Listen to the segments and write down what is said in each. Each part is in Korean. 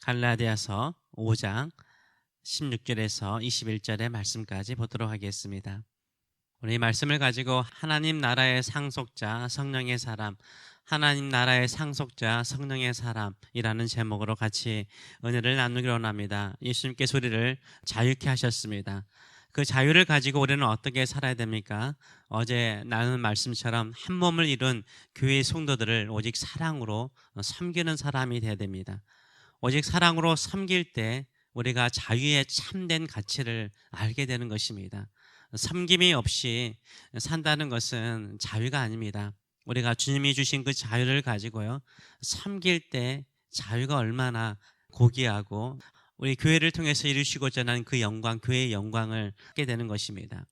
갈라디아서 5장 16절에서 21절의 말씀까지 보도록 하겠습니다. 우리 말씀을 가지고 하나님 나라의 상속자 성령의 사람, 하나님 나라의 상속자 성령의 사람이라는 제목으로 같이 은혜를 나누기로 합니다. 예수님께서 우리를 자유케 하셨습니다. 그 자유를 가지고 우리는 어떻게 살아야 됩니까? 어제 나눈 말씀처럼 한 몸을 이룬 교회의 성도들을 오직 사랑으로 섬기는 사람이 되어야 됩니다. 오직 사랑으로 섬길 때 우리가 자유의 참된 가치를 알게 되는 것입니다. 섬김이 없이 산다는 것은 자유가 아닙니다. 우리가 주님이 주신 그 자유를 가지고요, 섬길 때 자유가 얼마나 고귀하고 우리 교회를 통해서 이루시고자 하는 그 영광, 교회의 영광을 하게 되는 것입니다.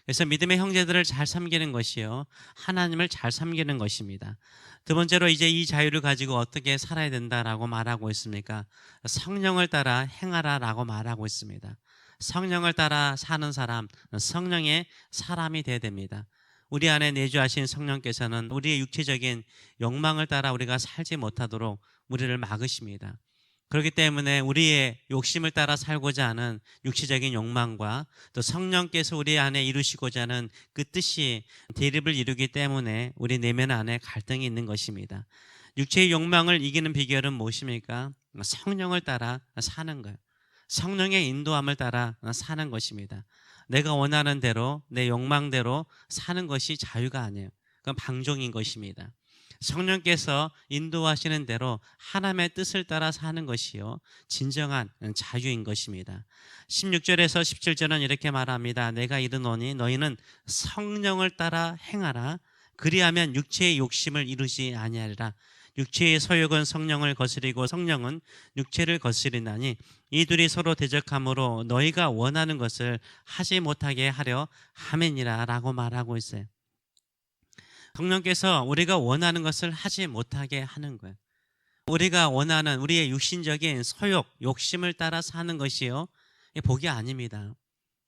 그래서 믿음의 형제들을 잘 섬기는 것이요, 하나님을 잘 섬기는 것입니다. 두 번째로 이제 이 자유를 가지고 어떻게 살아야 된다라고 말하고 있습니까? 성령을 따라 행하라라고 말하고 있습니다. 성령을 따라 사는 사람, 성령의 사람이 되어야 됩니다. 우리 안에 내주하신 성령께서는 우리의 육체적인 욕망을 따라 우리가 살지 못하도록 우리를 막으십니다. 그렇기 때문에 우리의 욕심을 따라 살고자 하는 육체적인 욕망과 또 성령께서 우리 안에 이루시고자 하는 그 뜻이 대립을 이루기 때문에 우리 내면 안에 갈등이 있는 것입니다. 육체의 욕망을 이기는 비결은 무엇입니까? 성령을 따라 사는 거예요. 성령의 인도함을 따라 사는 것입니다. 내가 원하는 대로 내 욕망대로 사는 것이 자유가 아니에요. 그건 방종인 것입니다. 성령께서 인도하시는 대로 하나님의 뜻을 따라 사는 것이요, 진정한 자유인 것입니다. 16절에서 17절은 이렇게 말합니다. 내가 이르노니 너희는 성령을 따라 행하라. 그리하면 육체의 욕심을 이루지 아니하리라. 육체의 소욕은 성령을 거스리고 성령은 육체를 거스리나니 이 둘이 서로 대적함으로 너희가 원하는 것을 하지 못하게 하려 함이니라 라고 말하고 있어요. 성령께서 우리가 원하는 것을 하지 못하게 하는 거예요. 우리가 원하는 우리의 육신적인 소욕, 욕심을 따라 사는 것이요, 복이 아닙니다.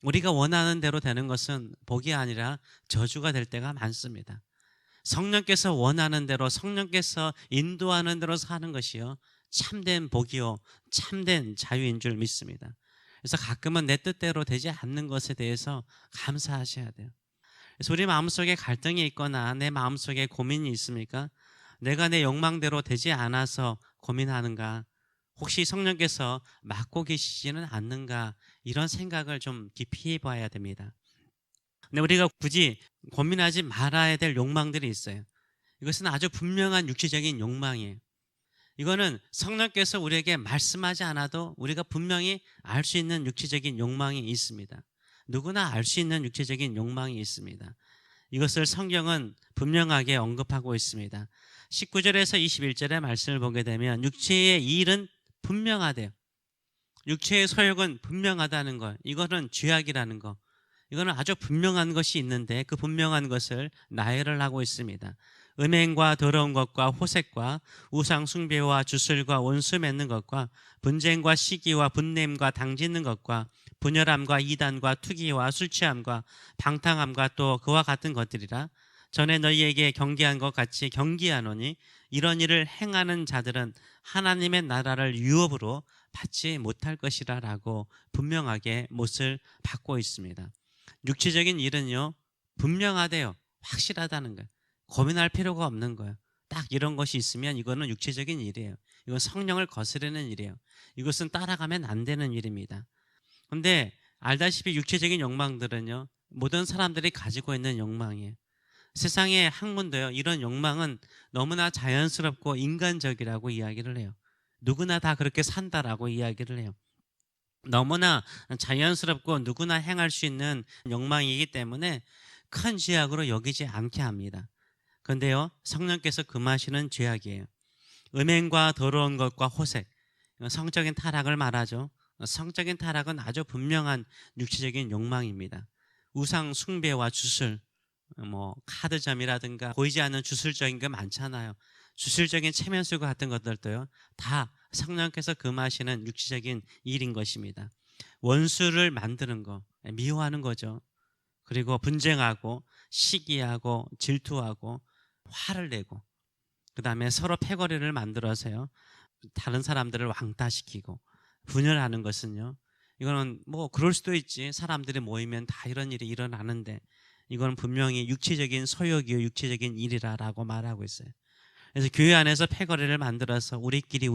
우리가 원하는 대로 되는 것은 복이 아니라 저주가 될 때가 많습니다. 성령께서 원하는 대로, 성령께서 인도하는 대로 사는 것이요, 참된 복이요, 참된 자유인 줄 믿습니다. 그래서 가끔은 내 뜻대로 되지 않는 것에 대해서 감사하셔야 돼요. 그래서 우리 마음속에 갈등이 있거나 내 마음속에 고민이 있습니까? 내가 내 욕망대로 되지 않아서 고민하는가? 혹시 성령께서 막고 계시지는 않는가? 이런 생각을 좀 깊이 해봐야 됩니다. 근데 우리가 굳이 고민하지 말아야 될 욕망들이 있어요. 이것은 아주 분명한 육체적인 욕망이에요. 이거는 성령께서 우리에게 말씀하지 않아도 우리가 분명히 알 수 있는 육체적인 욕망이 있습니다. 누구나 알 수 있는 육체적인 욕망이 있습니다. 이것을 성경은 분명하게 언급하고 있습니다. 19절에서 21절의 말씀을 보게 되면 육체의 일은 분명하대요. 육체의 소욕은 분명하다는 것, 이거는 죄악이라는 것, 이거는 아주 분명한 것이 있는데 그 분명한 것을 나열을 하고 있습니다. 음행과 더러운 것과 호색과 우상 숭배와 주술과 원수 맺는 것과 분쟁과 시기와 분냄과 당짓는 것과 분열함과 이단과 투기와 술취함과 방탕함과 또 그와 같은 것들이라. 전에 너희에게 경계한 것 같이 경계하노니 이런 일을 행하는 자들은 하나님의 나라를 유업으로 받지 못할 것이라 라고 분명하게 못을 받고 있습니다. 육체적인 일은요, 분명하대요. 확실하다는 거예요. 고민할 필요가 없는 거예요. 딱 이런 것이 있으면 이거는 육체적인 일이에요. 이건 성령을 거스르는 일이에요. 이것은 따라가면 안 되는 일입니다. 그런데 알다시피 육체적인 욕망들은요, 모든 사람들이 가지고 있는 욕망이에요. 세상의 학문도요, 이런 욕망은 너무나 자연스럽고 인간적이라고 이야기를 해요. 누구나 다 그렇게 산다라고 이야기를 해요. 너무나 자연스럽고 누구나 행할 수 있는 욕망이기 때문에 큰 죄악으로 여기지 않게 합니다. 그런데요, 성령께서 금하시는 죄악이에요. 음행과 더러운 것과 호색, 성적인 타락을 말하죠. 성적인 타락은 아주 분명한 육체적인 욕망입니다. 우상 숭배와 주술, 카드점이라든가 보이지 않는 주술적인 게 많잖아요. 주술적인 체면술과 같은 것들도요, 다 성령께서 금하시는 육체적인 일인 것입니다. 원수를 만드는 거, 미워하는 거죠. 그리고 분쟁하고 시기하고 질투하고 화를 내고, 그 다음에 서로 패거리를 만들어서요, 다른 사람들을 왕따시키고 분열하는 것은요, 이거는 뭐 그럴 수도 있지, 사람들이 모이면 다 이런 일이 일어나는데 이건 분명히 육체적인 소욕이요 육체적인 일이라고 말하고 있어요. 그래서 교회 안에서 패거리를 만들어서 우리끼리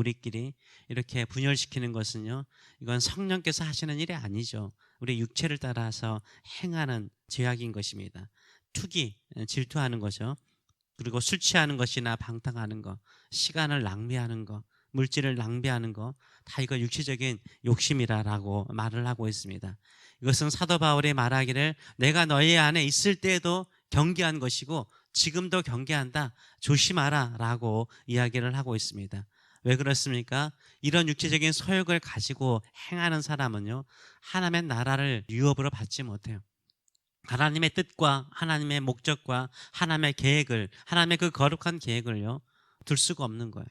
이렇게 분열시키는 것은요, 이건 성령께서 하시는 일이 아니죠. 우리 육체를 따라서 행하는 죄악인 것입니다. 투기, 질투하는 거죠. 그리고 술 취하는 것이나 방탕하는 것, 시간을 낭비하는 것, 물질을 낭비하는 것, 다 이거 육체적인 욕심이라고 말을 하고 있습니다. 이것은 사도 바울이 말하기를 내가 너희 안에 있을 때에도 경계한 것이고 지금도 경계한다, 조심하라 라고 이야기를 하고 있습니다. 왜 그렇습니까? 이런 육체적인 소욕을 가지고 행하는 사람은요, 하나님의 나라를 유업으로 받지 못해요. 하나님의 뜻과 하나님의 목적과 하나님의 계획을, 하나님의 그 거룩한 계획을요, 둘 수가 없는 거예요.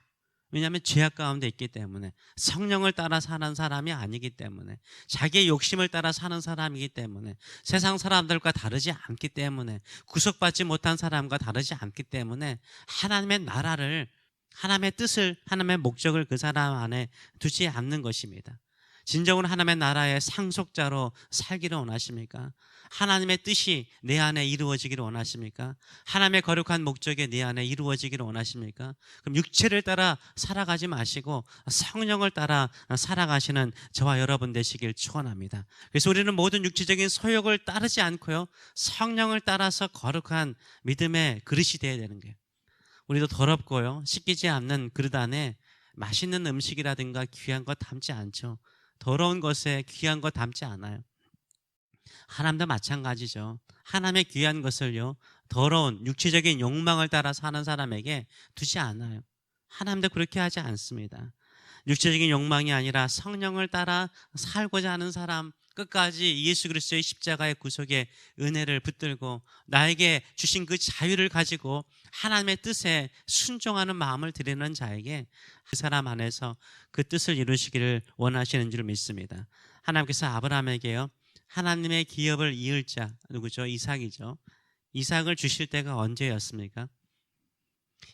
왜냐하면 죄악 가운데 있기 때문에, 성령을 따라 사는 사람이 아니기 때문에, 자기의 욕심을 따라 사는 사람이기 때문에, 세상 사람들과 다르지 않기 때문에, 구속받지 못한 사람과 다르지 않기 때문에 하나님의 나라를, 하나님의 뜻을, 하나님의 목적을 그 사람 안에 두지 않는 것입니다. 진정으로 하나님의 나라의 상속자로 살기를 원하십니까? 하나님의 뜻이 내 안에 이루어지기를 원하십니까? 하나님의 거룩한 목적이 내 안에 이루어지기를 원하십니까? 그럼 육체를 따라 살아가지 마시고 성령을 따라 살아가시는 저와 여러분 되시길 축원합니다. 그래서 우리는 모든 육체적인 소욕을 따르지 않고요, 성령을 따라서 거룩한 믿음의 그릇이 되어야 되는 거예요. 우리도 더럽고요, 씻기지 않는 그릇 안에 맛있는 음식이라든가 귀한 것 담지 않죠. 더러운 것에 귀한 것 담지 않아요. 하나님도 마찬가지죠. 하나님의 귀한 것을요, 더러운 육체적인 욕망을 따라 사는 사람에게 두지 않아요. 하나님도 그렇게 하지 않습니다. 육체적인 욕망이 아니라 성령을 따라 살고자 하는 사람, 끝까지 예수 그리스도의 십자가의 구속의 은혜를 붙들고 나에게 주신 그 자유를 가지고 하나님의 뜻에 순종하는 마음을 드리는 자에게 그 사람 안에서 그 뜻을 이루시기를 원하시는 줄 믿습니다. 하나님께서 아브라함에게요, 하나님의 기업을 이을 자, 누구죠? 이삭이죠. 이삭을 주실 때가 언제였습니까?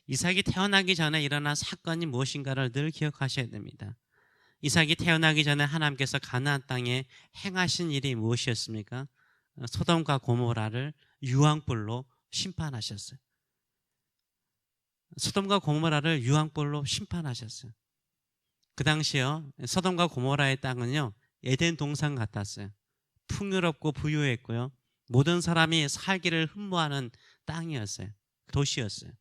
이삭이 태어나기 전에 일어난 사건이 무엇인가를 늘 기억하셔야 됩니다. 이삭이 태어나기 전에 하나님께서 가나안 땅에 행하신 일이 무엇이었습니까? 소돔과 고모라를 유황불로 심판하셨어요. 소돔과 고모라를 유황불로 심판하셨어요. 그 당시요, 소돔과 고모라의 땅은요, 에덴 동산 같았어요. 풍요롭고 부유했고요, 모든 사람이 살기를 흠모하는 땅이었어요. 도시였어요.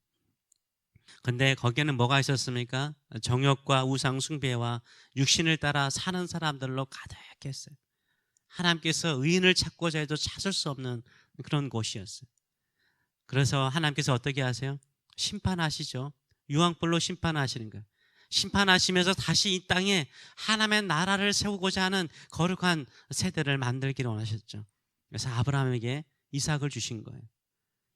근데 거기에는 뭐가 있었습니까? 정욕과 우상 숭배와 육신을 따라 사는 사람들로 가득했어요. 하나님께서 의인을 찾고자 해도 찾을 수 없는 그런 곳이었어요. 그래서 하나님께서 어떻게 하세요? 심판하시죠. 유황불로 심판하시는 거예요. 심판하시면서 다시 이 땅에 하나님의 나라를 세우고자 하는 거룩한 세대를 만들기를 원하셨죠. 그래서 아브라함에게 이삭을 주신 거예요.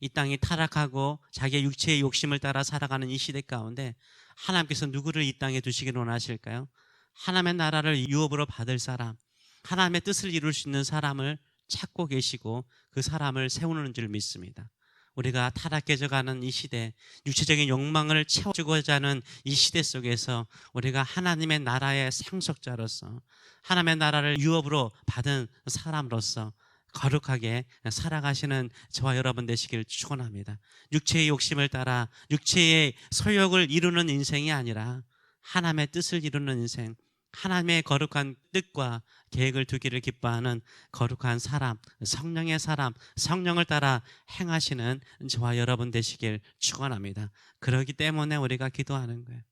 이 땅이 타락하고 자기의 육체의 욕심을 따라 살아가는 이 시대 가운데 하나님께서 누구를 이 땅에 두시기를 원하실까요? 하나님의 나라를 유업으로 받을 사람, 하나님의 뜻을 이룰 수 있는 사람을 찾고 계시고 그 사람을 세우는 줄 믿습니다. 우리가 타락해져가는 이 시대, 육체적인 욕망을 채워주고자 하는 이 시대 속에서 우리가 하나님의 나라의 상속자로서, 하나님의 나라를 유업으로 받은 사람으로서 거룩하게 살아가시는 저와 여러분 되시길 축원합니다. 육체의 욕심을 따라 육체의 소욕을 이루는 인생이 아니라 하나님의 뜻을 이루는 인생, 하나님의 거룩한 뜻과 계획을 두기를 기뻐하는 거룩한 사람, 성령의 사람, 성령을 따라 행하시는 저와 여러분 되시길 축원합니다. 그렇기 때문에 우리가 기도하는 거예요.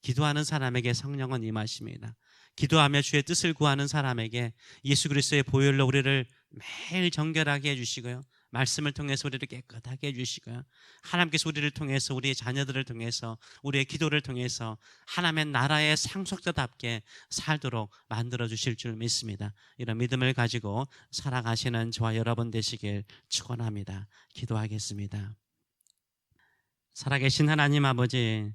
기도하는 사람에게 성령은 임하십니다. 기도하며 주의 뜻을 구하는 사람에게 예수 그리스도의 보혈로 우리를 매일 정결하게 해주시고요, 말씀을 통해서 우리를 깨끗하게 해주시고요, 하나님께서 우리를 통해서, 우리의 자녀들을 통해서, 우리의 기도를 통해서 하나님의 나라의 상속자답게 살도록 만들어주실 줄 믿습니다. 이런 믿음을 가지고 살아가시는 저와 여러분 되시길 축원합니다. 기도하겠습니다. 살아계신 하나님 아버지,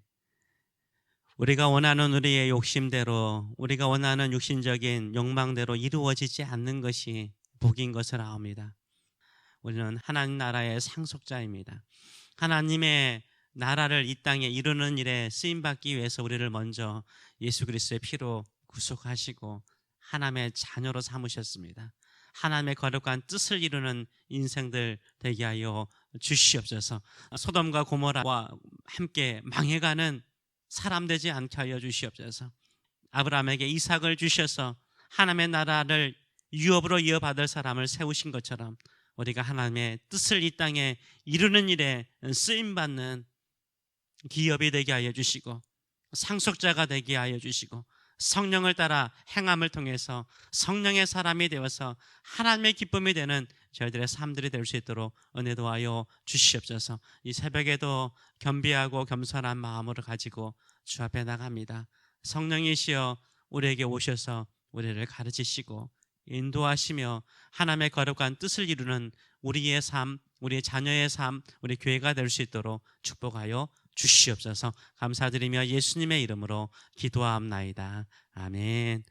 우리가 원하는 우리의 욕심대로, 우리가 원하는 육신적인 욕망대로 이루어지지 않는 것이 복인 것을 아옵니다. 우리는 하나님 나라의 상속자입니다. 하나님의 나라를 이 땅에 이루는 일에 쓰임받기 위해서 우리를 먼저 예수 그리스도의 피로 구속하시고 하나님의 자녀로 삼으셨습니다. 하나님의 거룩한 뜻을 이루는 인생들 되게 하여 주시옵소서. 소돔과 고모라와 함께 망해가는 사람 되지 않게 하여 주시옵소서. 아브라함에게 이삭을 주셔서 하나님의 나라를 유업으로 이어받을 사람을 세우신 것처럼 우리가 하나님의 뜻을 이 땅에 이루는 일에 쓰임받는 기업이 되게 하여 주시고 상속자가 되게 하여 주시고 성령을 따라 행함을 통해서 성령의 사람이 되어서 하나님의 기쁨이 되는 저희들의 삶들이 될 수 있도록 은혜도 하여 주시옵소서. 이 새벽에도 겸비하고 겸손한 마음으로 가지고 주 앞에 나갑니다. 성령이시여 우리에게 오셔서 우리를 가르치시고 인도하시며 하나님의 거룩한 뜻을 이루는 우리의 삶, 우리의 자녀의 삶, 우리 교회가 될 수 있도록 축복하여 주시옵소서. 감사드리며 예수님의 이름으로 기도하옵나이다. 아멘.